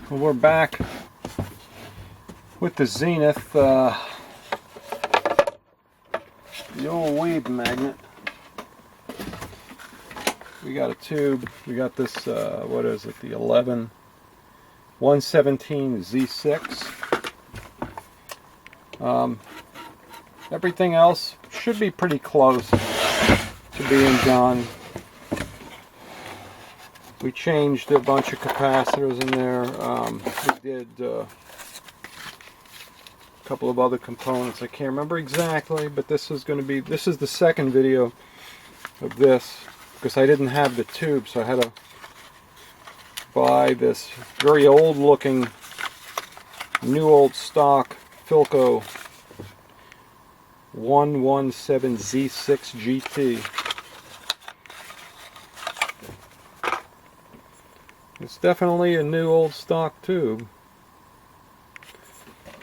Well, we're back with the Zenith, the old wave magnet. We got a tube. We got this, what is it, the 111Z6. Everything else should be pretty close to being done. We changed a bunch of capacitors in there. We did a couple of other components. I can't remember exactly, but this is the second video of this because I didn't have the tube, so I had to buy this very old looking, new old stock Philco 117Z6GT. It's definitely a new old stock tube.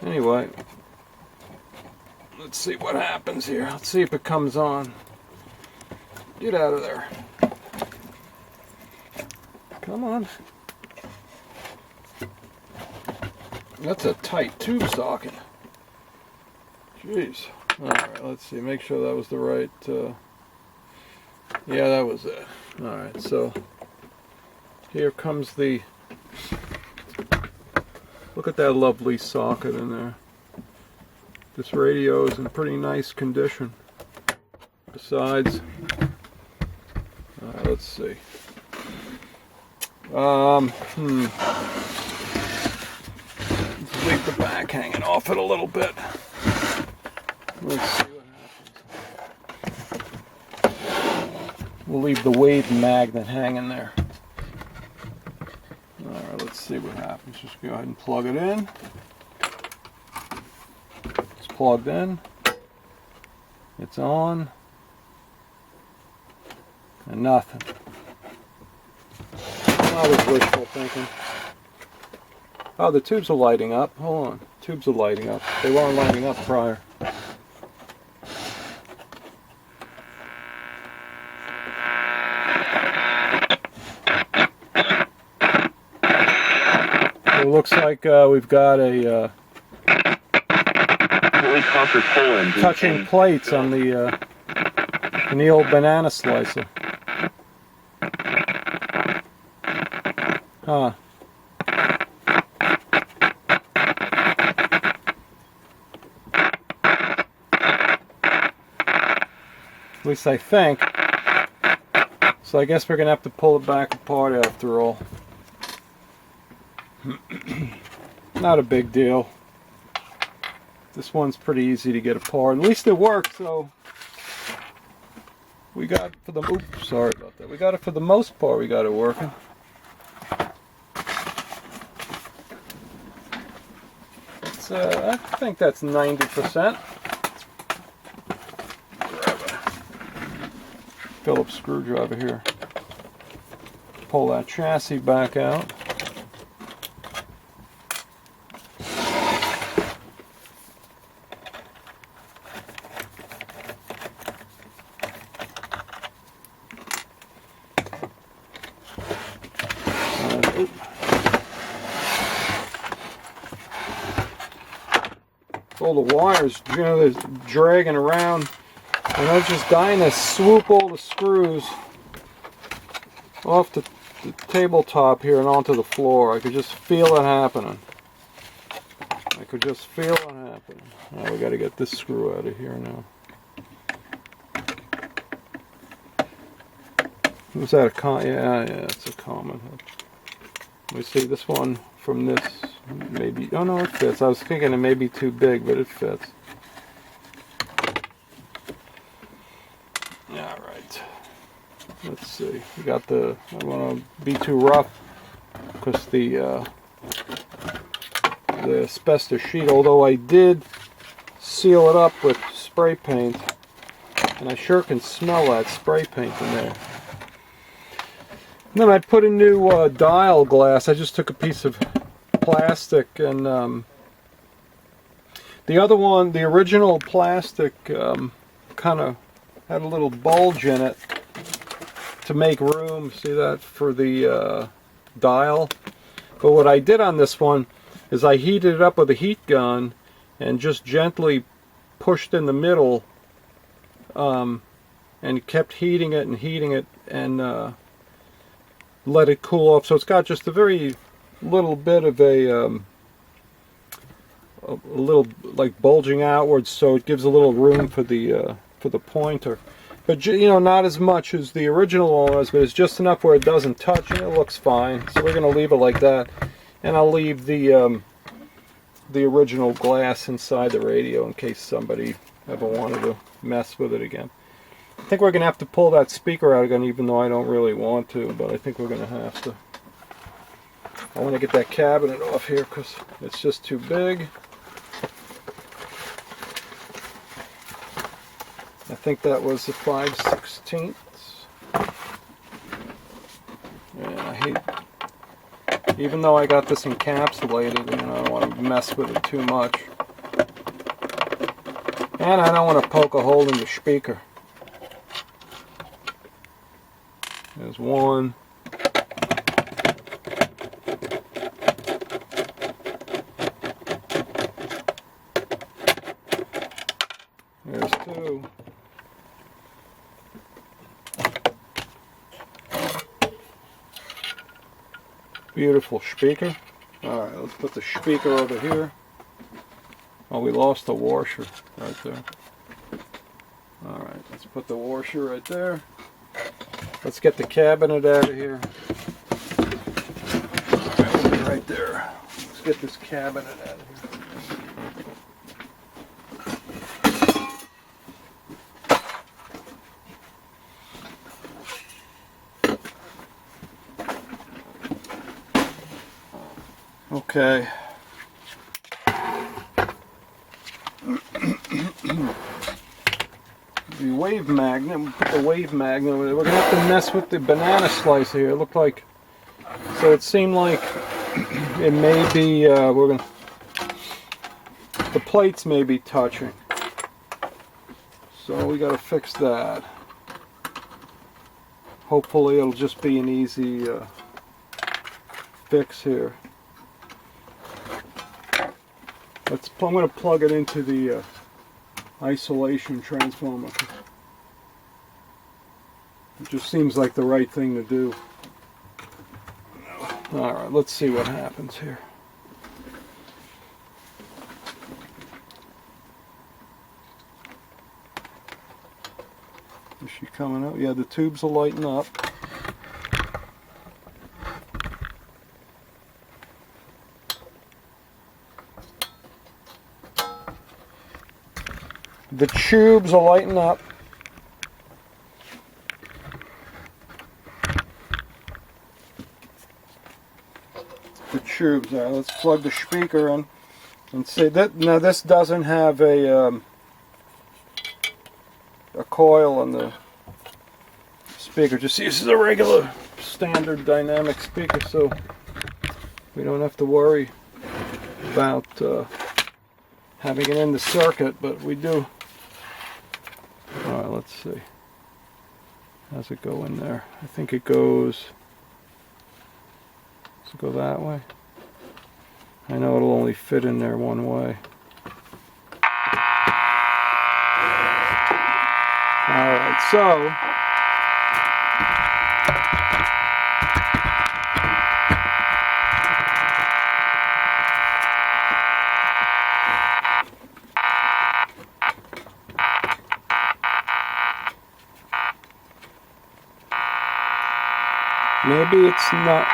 Anyway, let's see what happens here. Let's see if it comes on. Get out of there. Come on. That's a tight tube socket. Jeez. Alright, let's see. Make sure that was the right... yeah, that was it. Alright, so... here comes the... look at that lovely socket in there. This radio is in pretty nice condition. Besides... let's see. Let's leave the back hanging off it a little bit. Let's see what happens. We'll leave the wave magnet hanging there. Alright, let's see what happens. Just go ahead and plug it in. It's plugged in. It's on. And nothing. That was wishful thinking. Oh, the tubes are lighting up. Hold on. Tubes are lighting up. They weren't lighting up prior. It looks like we've got a touching plates on the old banana slicer. Huh. At least I think. So I guess we're going to have to pull it back apart after all. Not a big deal. This one's pretty easy to get apart. At least it worked, so we got for the oops, sorry about that. We got it for the most part, we got it working. It's I think that's 90%. Grab a Phillips screwdriver here. Pull that chassis back out. All the wires, you know, they're dragging around, and I was just dying to swoop all the screws off the tabletop here and onto the floor. I could just feel it happening. I could just feel it happening. Now we got to get this screw out of here now. Was that a yeah, it's a common. Let me see this one from this. Maybe, oh no, it fits. I was thinking it may be too big, but it fits. Alright. Let's see. We got the, I don't want to be too rough because the asbestos sheet, although I did seal it up with spray paint, and I sure can smell that spray paint in there. And then I put a new dial glass. I just took a piece of plastic, and the other one, the original plastic, kind of had a little bulge in it to make room, see that, for the dial. But what I did on this one is I heated it up with a heat gun and just gently pushed in the middle, and kept heating it and let it cool off. So it's got just a very little bit of a little like bulging outwards, so it gives a little room for the pointer. But you know, not as much as the original one was, but it's just enough where it doesn't touch, and it looks fine. So we're going to leave it like that, and I'll leave the original glass inside the radio in case somebody ever wanted to mess with it again. I think we're going to have to pull that speaker out again, even though I don't really want to, but I think we're going to have to. I want to get that cabinet off here because it's just too big. I think that was the 5/16. Yeah, I hate, even though I got this encapsulated, you know, I don't want to mess with it too much. And I don't want to poke a hole in the speaker. There's one. There's two. Beautiful speaker. Alright, let's put the speaker over here. Oh, we lost the washer right there. Alright, let's put the washer right there. Let's get the cabinet out of here. It'll be right there. Let's get this cabinet out of here. Okay. The wave magnet, we'll put the wave magnet with it. We're going to have to mess with the banana slicer here. It looked like, so it seemed like it may be, the plates may be touching. So we got to fix that. Hopefully it'll just be an easy fix here. I'm going to plug it into the isolation transformer. It just seems like the right thing to do. Alright, let's see what happens here. Is she coming up? Yeah, the tubes will lighten up. The tubes will lighten up. The tubes there. Let's plug the speaker in and see that. Now this doesn't have a coil on the speaker. Just uses a regular standard dynamic speaker, so we don't have to worry about having it in the circuit, but we do. Alright, let's see. How's it go in there? I think it goes. Does it go that way? I know it'll only fit in there one way. Alright, so maybe it's not.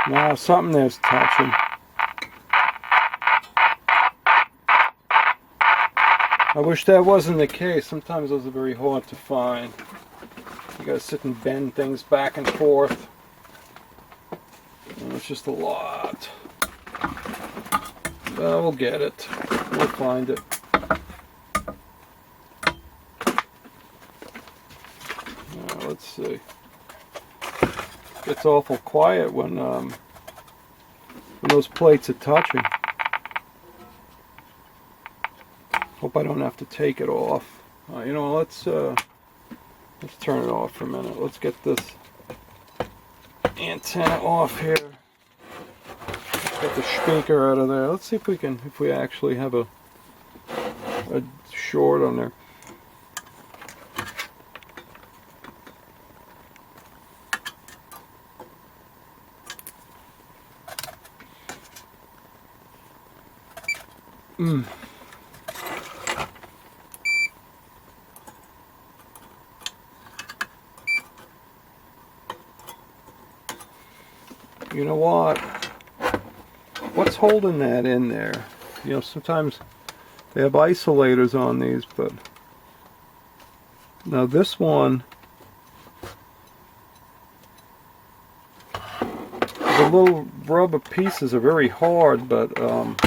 No, something there's touching. I wish that wasn't the case. Sometimes those are very hard to find. You gotta sit and bend things back and forth. And it's just a lot. Well, we'll get it. We'll find it. Let's see. It's awful quiet when those plates are touching. Hope I don't have to take it off. You know, let's turn it off for a minute. Let's get this antenna off here. Get the speaker out of there. Let's see if we actually have a short on there. You know what? What's holding that in there? You know, sometimes they have isolators on these, but now this one, the little rubber pieces are very hard, but of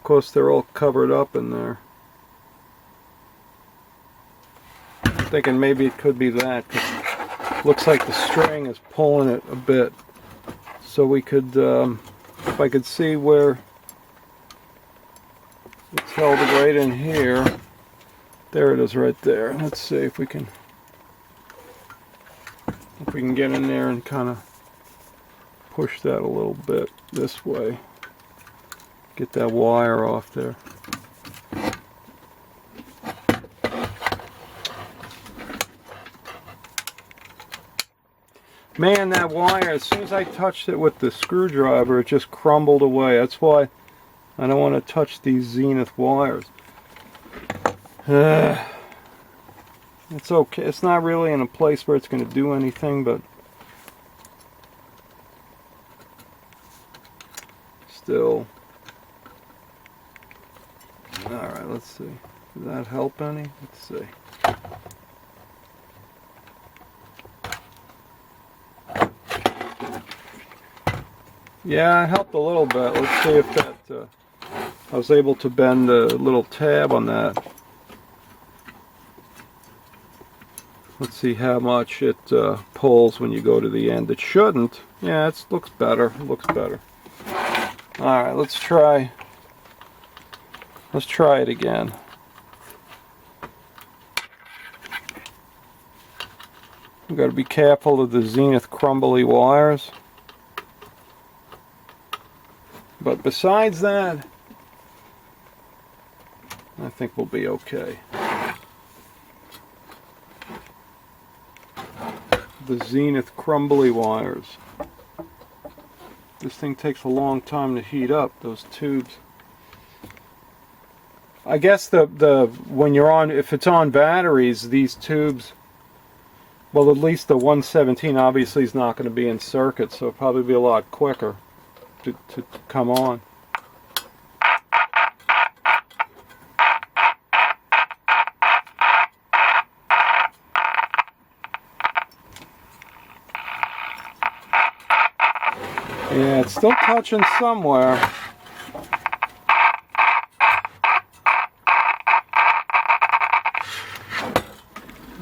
course they're all covered up in there. I'm thinking maybe it could be that, 'cause it looks like the string is pulling it a bit. So we could, if I could see where it's held right in here. There it is right there. Let's see if we can get in there and kind of push that a little bit this way. Get that wire off there. Man, that wire, as soon as I touched it with the screwdriver, it just crumbled away. That's why I don't want to touch these Zenith wires. It's okay. It's not really in a place where it's going to do anything, but still. Alright, let's see. Does that help any? Let's see. Yeah, it helped a little bit. Let's see if that, I was able to bend the little tab on that. Let's see how much it pulls when you go to the end. It shouldn't. Yeah, it looks better. It looks better. Alright, let's try it again. We've got to be careful of the Zenith crumbly wires. But besides that, I think we'll be okay. The Zenith crumbly wires. This thing takes a long time to heat up, those tubes. I guess when you're on, if it's on batteries, these tubes, well, at least the 117 obviously is not going to be in circuit, so it'll probably be a lot quicker to come on. Yeah, it's still touching somewhere.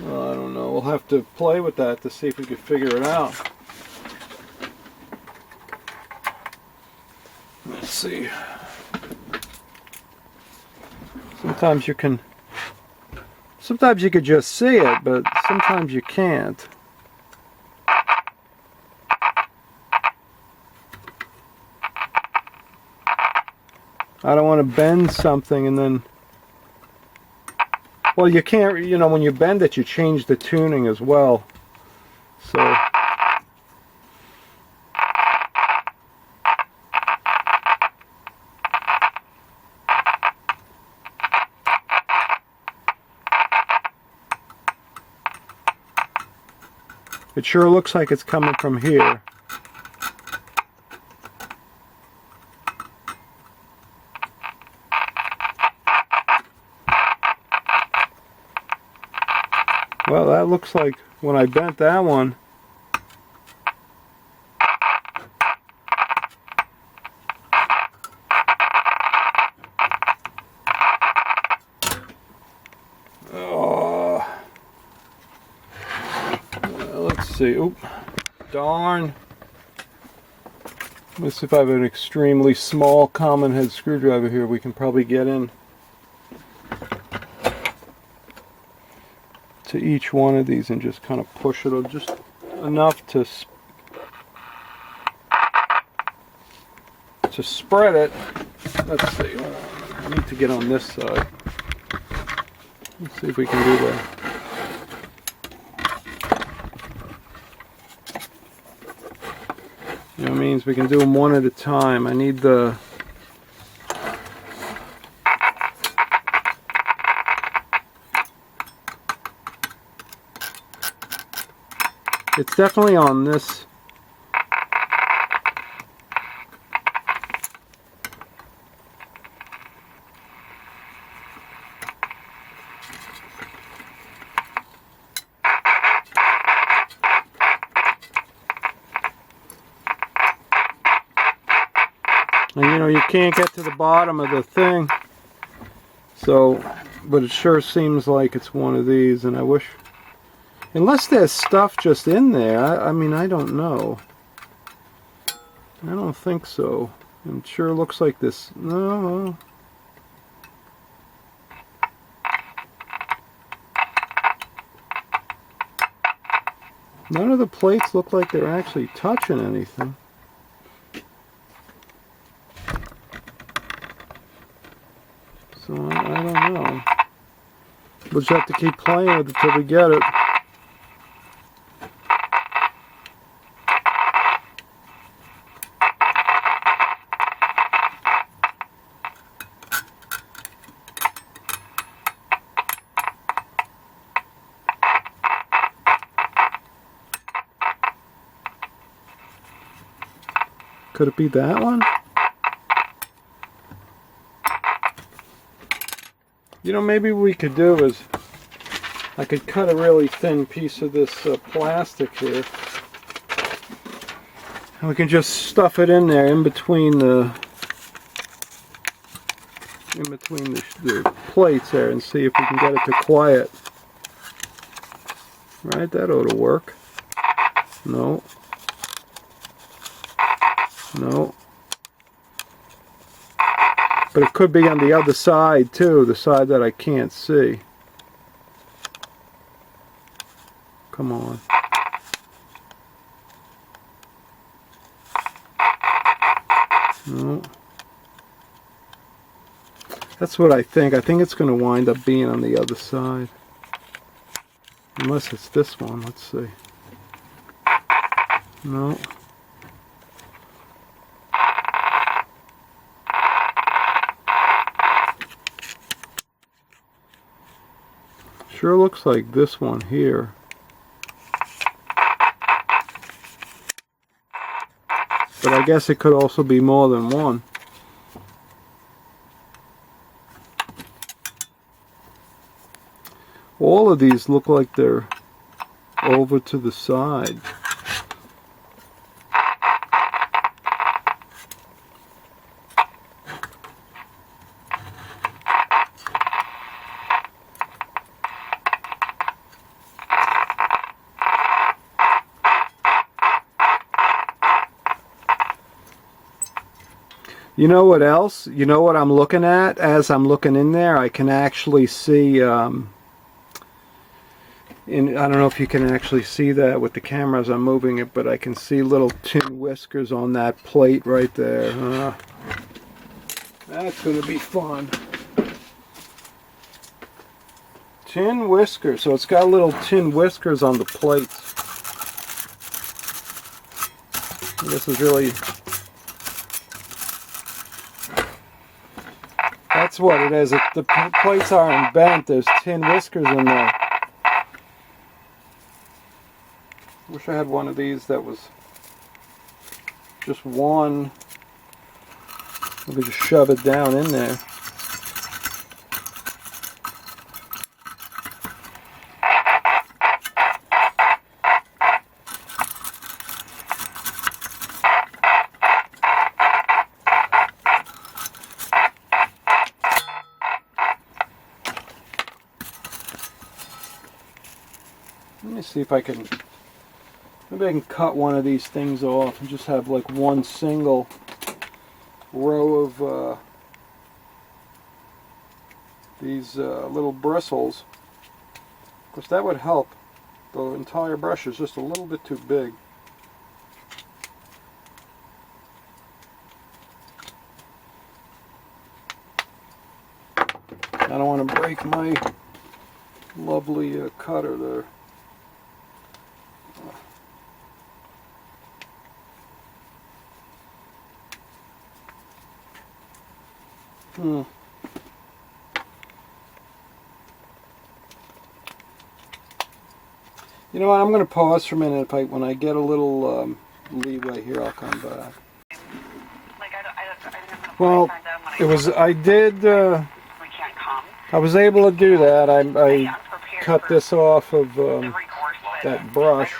Well, I don't know. We'll have to play with that to see if we can figure it out. Let's see. Sometimes you could just see it, but sometimes you can't. I don't want to bend something and then, well, you can't, you know, when you bend it, you change the tuning as well. So, it sure looks like it's coming from here. Well, that looks like when I bent that one. Let's see. Oop. Darn. Let's see if I have an extremely small common head screwdriver here. We can probably get in to each one of these and just kind of push it just enough to spread it. Let's see. I need to get on this side. Let's see if we can do that. You know, it means we can do them one at a time. I need the it's definitely on this. And you know, you can't get to the bottom of the thing, so, but it sure seems like it's one of these, and I wish, unless there's stuff just in there, I mean, I don't know. I don't think so. It sure looks like this. No. None of the plates look like they're actually touching anything. So I don't know. We'll just have to keep playing with it till we get it. Could it be that one? You know, maybe what we could do is I could cut a really thin piece of this plastic here, and we can just stuff it in there in between the plates there, and see if we can get it to quiet. Right, that ought to work. No. No. But it could be on the other side too, the side that I can't see. Come on. No. That's what I think. I think it's going to wind up being on the other side. Unless it's this one. Let's see. No. Sure looks like this one here. But I guess it could also be more than one. All of these look like they're over to the side. You know what else? You know what I'm looking at? As I'm looking in there, I can actually see, I don't know if you can actually see that with the camera as I'm moving it, but I can see little tin whiskers on that plate right there. That's going to be fun. Tin whiskers. So it's got little tin whiskers on the plates. This is really... That's what it is. If the plates aren't bent, there's tin whiskers in there. Wish I had one of these that was just one. We could just shove it down in there. Let me see if I can, maybe I can cut one of these things off and just have like one single row of these little bristles. Of course, that would help. The entire brush is just a little bit too big. I don't want to break my lovely cutter there. You know what, I'm going to pause for a minute. When I get a little leeway here, I'll come back. Well, I was able to do that. I cut this off of that brush,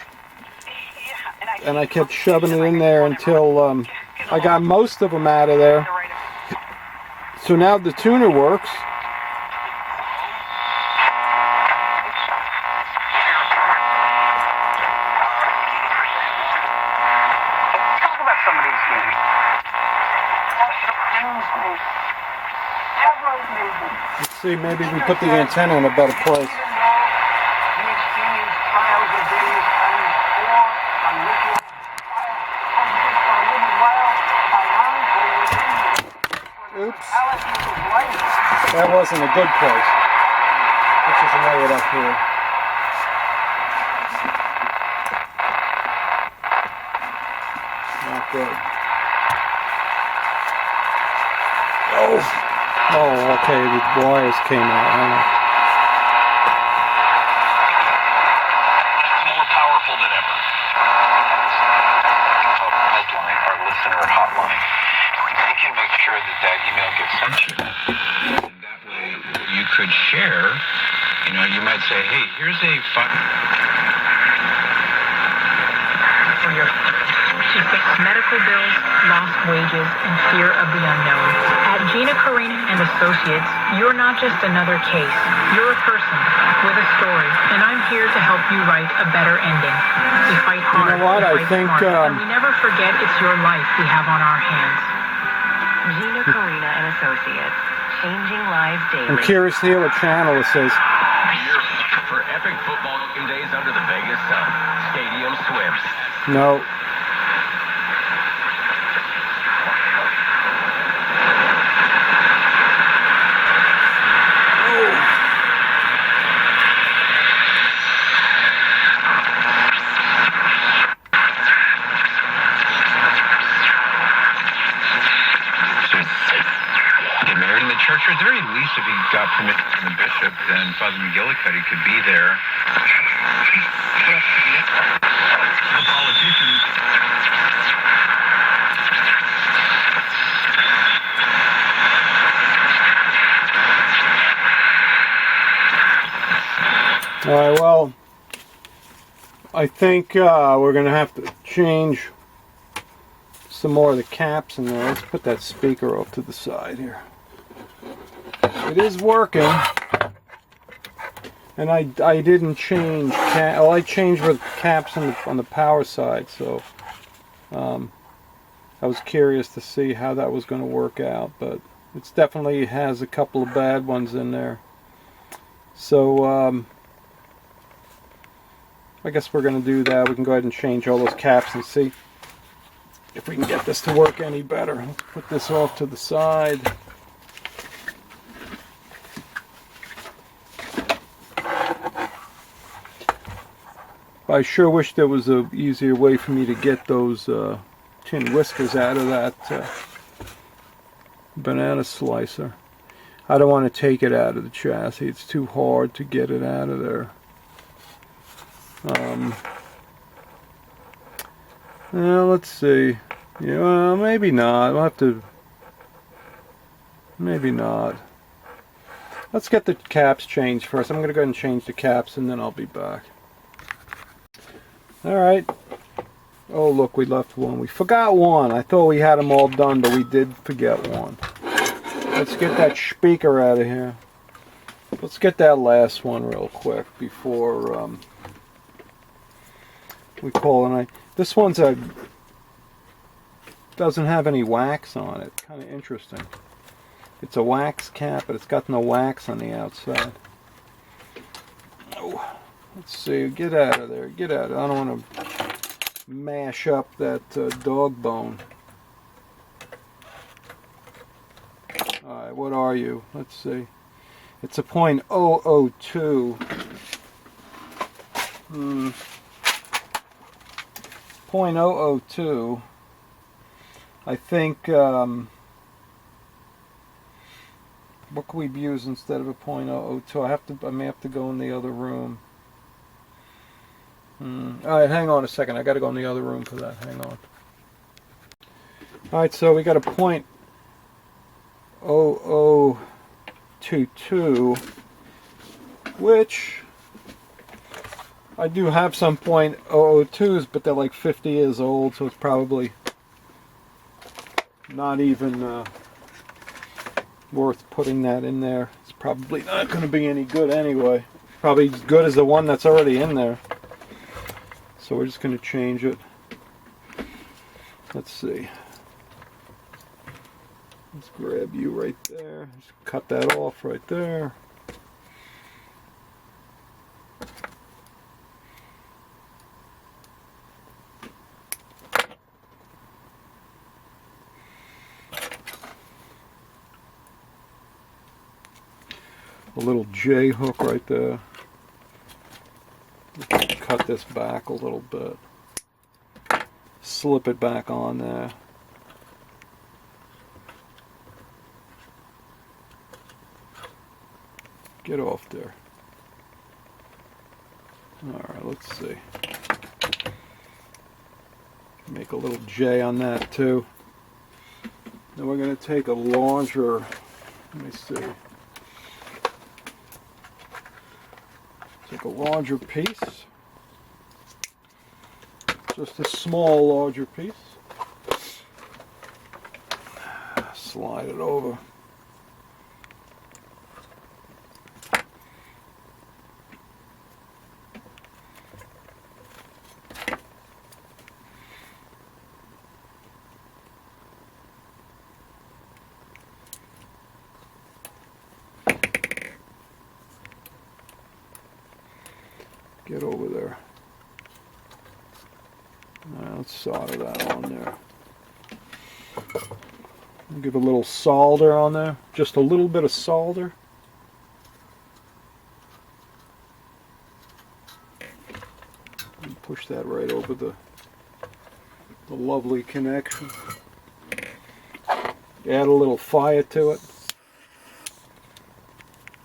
and I kept shoving it in there until I got most of them out of there. So now the tuner works. Let's see, maybe we put the antenna in a better place. Oops. That wasn't a good place. Let's just lay it up here. Not good. Oh, okay, the wires came out. More powerful than ever. Helpline, our listener hotline. They can make sure that email gets sent to you. And that way you could share, you might say, hey, here's a for your to fix medical bills, lost wages, and fear of the unknown. At Gina Carina and Associates, you're not just another case. You're a person with a story, and I'm here to help you write a better ending. We fight hard, you know what? we fight smart, and we never forget it's your life we have on our hands. Gina Carina and Associates, changing lives daily. I'm curious to hear what channel it says. For epic football game days under the Vegas sun. Stadium swims. No. At the very least, if he got permission from the bishop, then Father McGillicuddy could be there. The politicians. All right, well, I think we're going to have to change some more of the caps in there. Let's put that speaker off to the side here. It is working, and I didn't change. I changed with caps on the power side, so I was curious to see how that was going to work out. But it definitely has a couple of bad ones in there. So I guess we're going to do that. We can go ahead and change all those caps and see if we can get this to work any better. Let's put this off to the side. I sure wish there was an easier way for me to get those tin whiskers out of that banana slicer. I don't want to take it out of the chassis. It's too hard to get it out of there. Well, let's see. Yeah, maybe not. I'll have to. Maybe not. Let's get the caps changed first. I'm going to go ahead and change the caps, and then I'll be back. Alright. Oh, look, we left one. We forgot one. I thought we had them all done, but we did forget one. Let's get that speaker out of here. Let's get that last one real quick before we call it a night. This one's doesn't have any wax on it. Kind of interesting. It's a wax cap, but it's got no wax on the outside. Oh. Let's see, get out of there, get out of there. I don't want to mash up that dog bone. Alright, what are you? Let's see. It's a .002. 0.002. I think, what could we use instead of a .002? I may have to go in the other room. Alright, hang on a second. I got to go in the other room for that. Hang on. Alright, so we got a .0022, which I do have some .002s, but they're like 50 years old, so it's probably not even worth putting that in there. It's probably not going to be any good anyway. Probably as good as the one that's already in there. So we're just going to change it. Let's see. Let's grab you right there. Just cut that off right there. A little J hook right there. Cut this back a little bit. Slip it back on there. Get off there. Alright, let's see. Make a little J on that too. Then we're going to take a larger, let me see. Take a larger piece. Just a small, larger piece. Slide it over. Get over there. Let's solder that on there. Give a little solder on there. Just a little bit of solder. And push that right over the lovely connection. Add a little fire to it.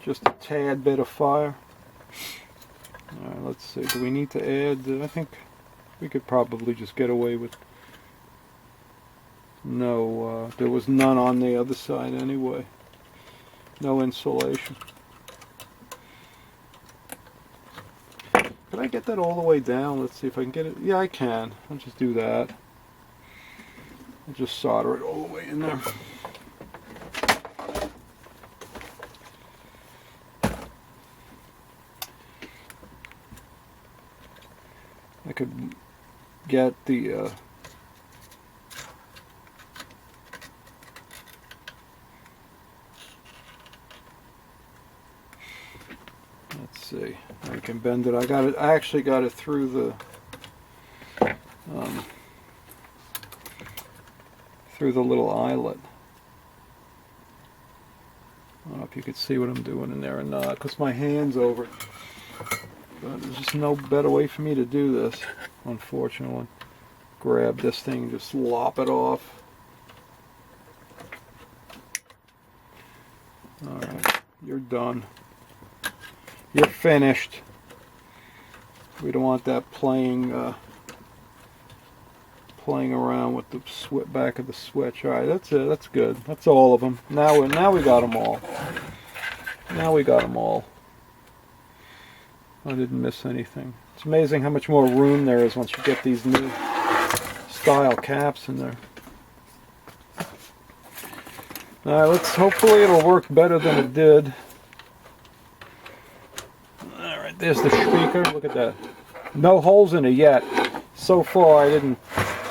Just a tad bit of fire. Alright, let's see. Do we need to add? I think we could probably just get away with. No, there was none on the other side anyway. No insulation. Can I get that all the way down? Let's see if I can get it. Yeah, I can. I'll just do that. I'll just solder it all the way in there. I could get the let's see. I can bend it. I got it. I actually got it through the little eyelet. I don't know if you could see what I'm doing in there or not, because my hand's over it. But there's just no better way for me to do this, unfortunately. Grab this thing and just lop it off. Alright, you're done. You're finished. We don't want that playing around with the back of the switch. Alright, that's it. That's good. That's all of them. Now we got them all. Now we got them all. I didn't miss anything. It's amazing how much more room there is once you get these new style caps in there. Alright, hopefully it'll work better than it did. Alright, there's the speaker. Look at that. No holes in it yet. So far I didn't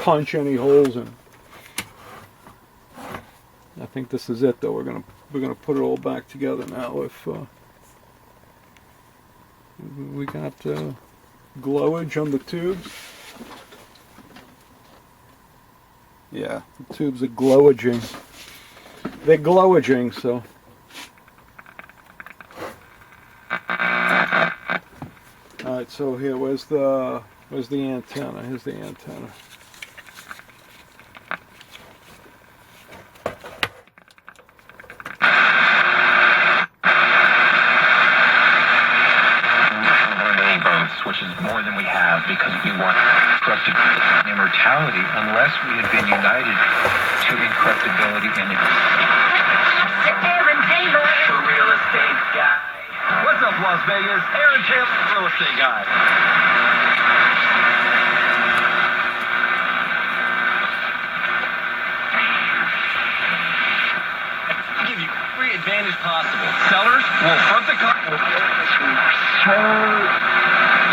punch any holes in. I think this is it though. We're gonna put it all back together now. We got glowage on the tubes. Yeah, the tubes are glowaging. They're glowaging, so. Alright, so here, where's the antenna? Here's the antenna. Which is more than we have because we want incorruptibility and immortality unless we had been united to incorruptibility and Aaron Taylor, the real estate guy. What's up, Las Vegas? Aaron Taylor, the real estate guy. Give you every advantage possible. Sellers will front the car.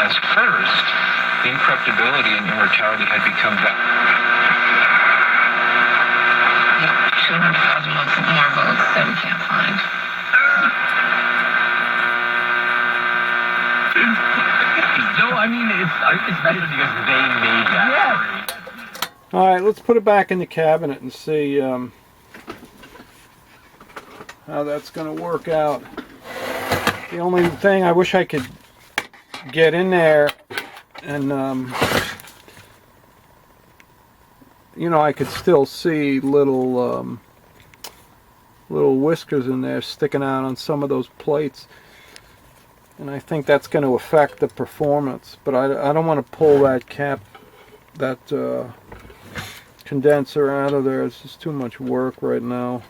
as first, incorruptibility and immortality had become that. 200,000 more votes that we can't find. No, I mean, it's better because they made that. Yes. Alright, let's put it back in the cabinet and see how that's going to work out. The only thing, I wish I could get in there and, you know, I could still see little whiskers in there sticking out on some of those plates. And I think that's going to affect the performance. But I don't want to pull that condenser out of there. It's just too much work right now.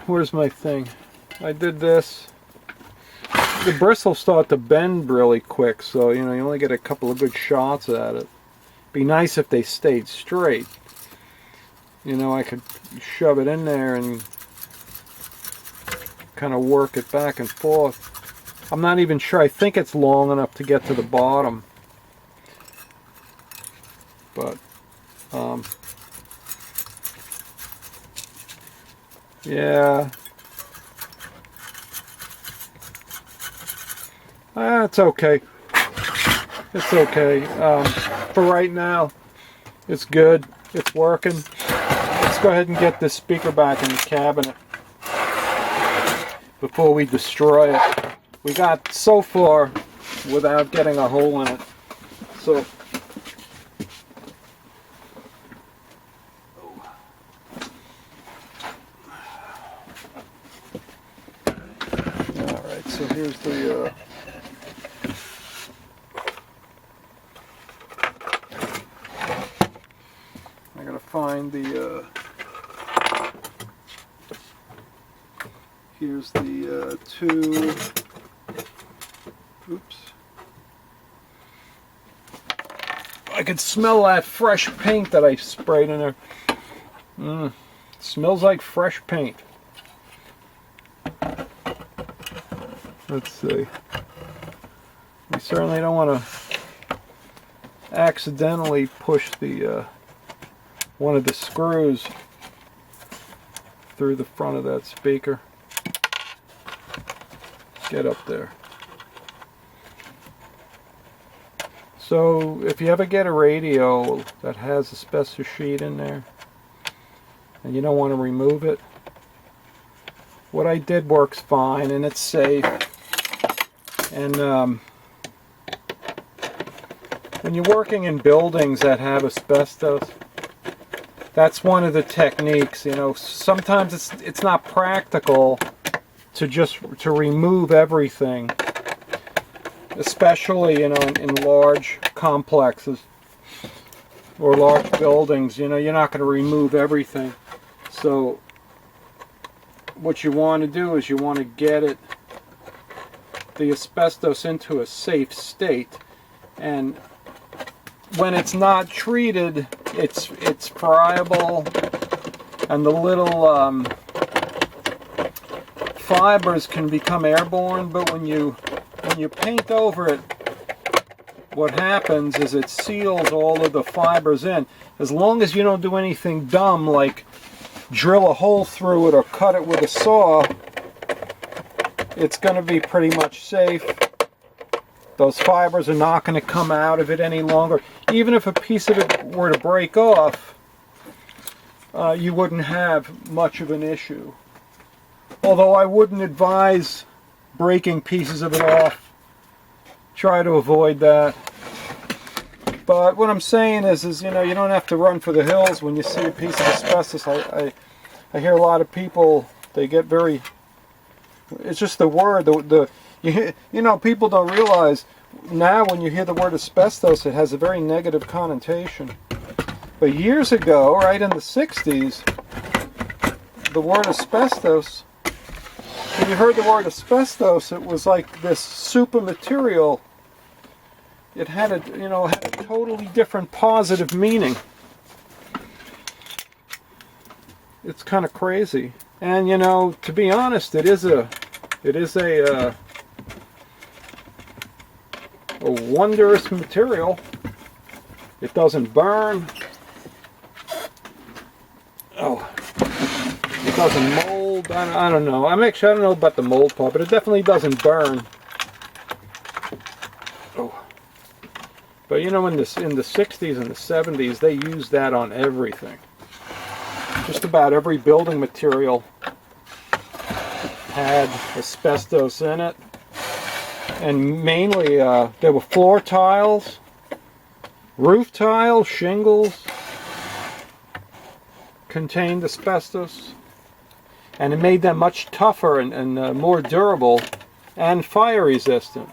Where's my thing? I did this. The bristles start to bend really quick, so you know you only get a couple of good shots at it. Be nice if they stayed straight. You know, I could shove it in there and kind of work it back and forth. I'm not even sure. I think it's long enough to get to the bottom. But, yeah. It's okay. It's okay. For right now, it's good. It's working. Let's go ahead and get this speaker back in the cabinet before we destroy it. We got so far without getting a hole in it. So, alright, so here's the I gotta find the here's the two. Oops. I could smell that fresh paint that I sprayed in there. Smells like fresh paint. Let's see. We certainly don't want to accidentally push the one of the screws through the front of that speaker. Get up there. So if you ever get a radio that has asbestos sheet in there and you don't want to remove it, what I did works fine and it's safe. And when you're working in buildings that have asbestos, that's one of the techniques. You know, sometimes it's not practical to remove everything, especially, you know, in large complexes or large buildings. You know, you're not going to remove everything. So what you want to do is you want to get the asbestos into a safe state, and when it's not treated, it's friable, and the little fibers can become airborne. But when you paint over it, what happens is it seals all of the fibers in. As long as you don't do anything dumb like drill a hole through it or cut it with a saw, it's going to be pretty much safe. Those fibers are not going to come out of it any longer. Even if a piece of it were to break off, you wouldn't have much of an issue. Although I wouldn't advise breaking pieces of it off. Try to avoid that. But what I'm saying is you know, you don't have to run for the hills when you see a piece of asbestos. I hear a lot of people, they get very, it's just the word, you know, people don't realize now when you hear the word asbestos, it has a very negative connotation. But years ago, right in the 60s, the word asbestos, when you heard the word asbestos, it was like this super material. It had a, you know, had a totally different positive meaning. It's kind of crazy. And you know, to be honest, it is a wondrous material. It doesn't burn. Oh, it doesn't mold. I don't know. I don't know about the mold part, but it definitely doesn't burn. Oh, but you know, in the 60s and the 70s, they used that on everything. Just about every building material had asbestos in it, and mainly there were floor tiles, roof tiles, shingles contained asbestos, and it made them much tougher and more durable and fire resistant.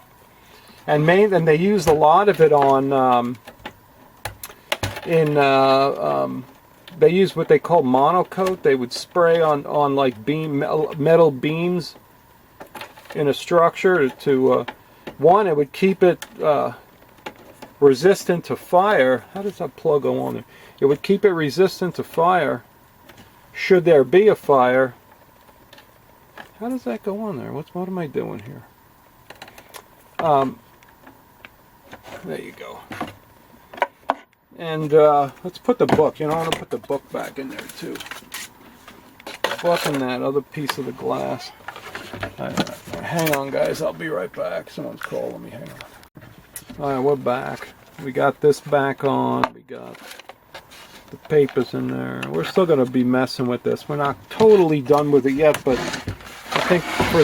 And they used a lot of it on they used what they call monocoat. They would spray on like metal beams in a structure to one, it would keep it resistant to fire. How does that plug go on there? It would keep it resistant to fire should there be a fire. How does that go on there? What am I doing here? There you go. And let's put the book. You know, I'm going to put the book back in there too. Book and that other piece of the glass. Hang on, guys. I'll be right back. Someone's calling me. Hang on. All right, we're back. We got this back on. We got the papers in there. We're still going to be messing with this. We're not totally done with it yet, but I think for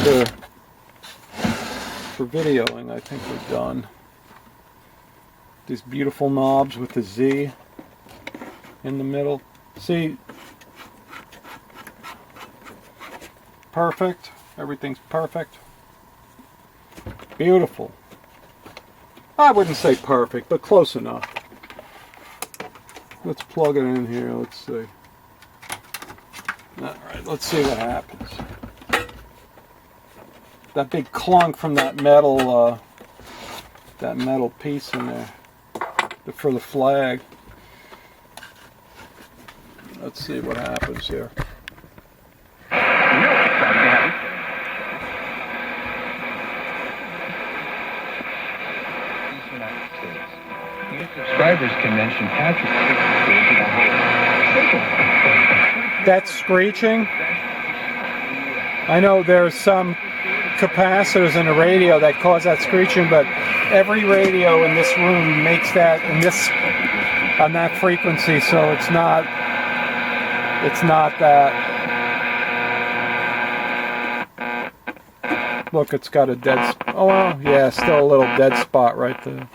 videoing, I think we're done. These beautiful knobs with the Z in the middle. See, perfect. Everything's perfect. Beautiful. I wouldn't say perfect, but close enough. Let's plug it in here. Let's see. Alright, let's see what happens. That big clunk from that metal piece in there for the flag. Let's see what happens here. Subscribers can mention Patrick. That's screeching. I know there's some capacitors in a radio that cause that screeching, but every radio in this room makes that on that frequency, so it's not that. Look, it's got a dead spot. Oh well, yeah, still a little dead spot right there.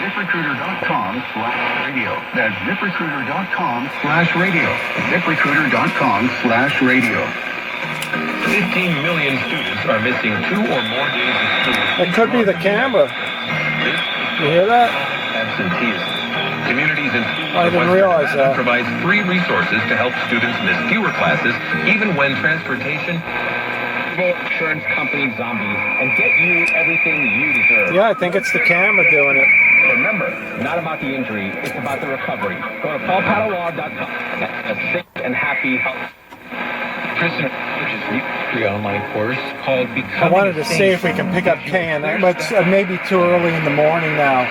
ZipRecruiter.com/radio. That's ZipRecruiter.com/radio. ZipRecruiter.com/radio. 15 million students are missing 2 or more days of school. It could be the camera. You hear that? Absenteeism. Communities and schools I didn't realize that. provides free resources to help students miss fewer classes, even when transportation. Insurance company zombies and get you everything you deserve. Yeah, I think it's the camera doing it. Remember, not about the injury, it's about the recovery. Go to paulpaddlelaw.com. That's a safe and happy health. Prisoner, which is a free online course called Becoming I wanted to see if we can pick up Ken, but it may be too early in the morning now.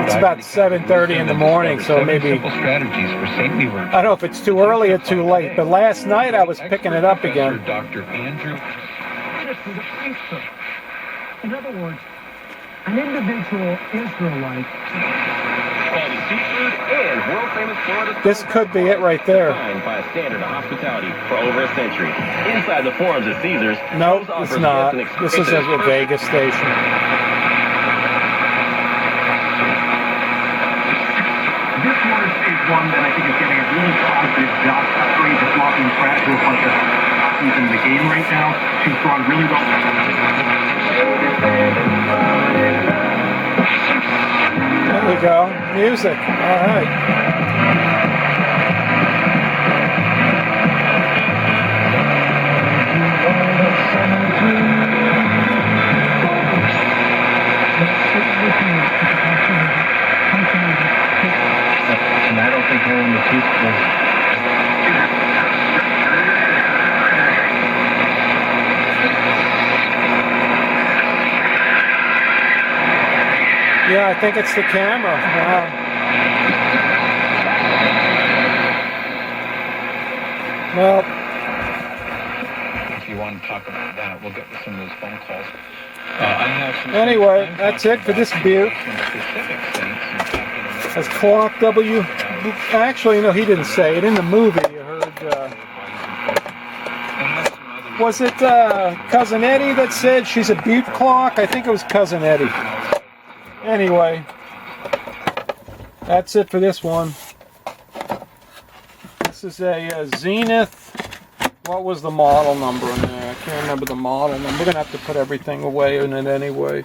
It's about 7:30 in the morning, so maybe, Simple strategies for saintly virtue. I don't know if it's too early or too late, but last night I was picking it up again. Dr. Andrew. In other words, an individual Israelite. Quality seafood and world-famous Florida. This could be it right there. Defined by a standard of hospitality for over a century. Inside the forums at Caesars. No, Rose it's offers not. guests an This is a exclusive- Vegas station. This one is one that I think is getting a really positive job. Upgrade the blocking track to a bunch of options in the game right now. She's gone really well. There we go. Music. All right. And I don't think holding the toothbrush. Yeah, I think it's the camera. Wow. Well, If you want to talk about that, we'll get to some of those phone calls. I have some anyway, I'm that's talking it for about this butte. some specific things and talking about As Clark W. Actually, no, he didn't say it. In the movie, you heard. Was it Cousin Eddie that said she's a butte clock? I think it was Cousin Eddie. Anyway, that's it for this one. This is a Zenith. What was the model number in there? I can't remember the model number. We're going to have to put everything away in it anyway.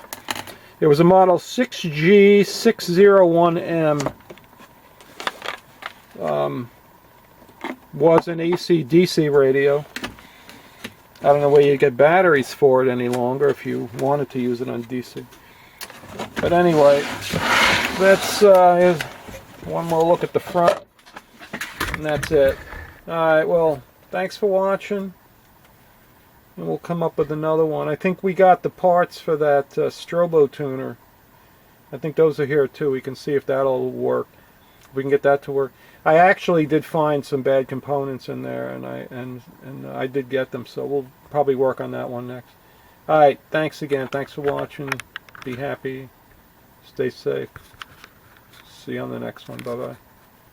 It was a model 6G601M. Was an AC/DC radio. I don't know where you get batteries for it any longer if you wanted to use it on DC. But anyway, that's here's one more look at the front, and that's it. Alright, well, thanks for watching, and we'll come up with another one. I think we got the parts for that strobo tuner. I think those are here too. We can see if that'll work. If we can get that to work. I actually did find some bad components in there, and I did get them, so we'll probably work on that one next. Alright, thanks again. Thanks for watching. Be happy. Stay safe. See you on the next one. Bye-bye.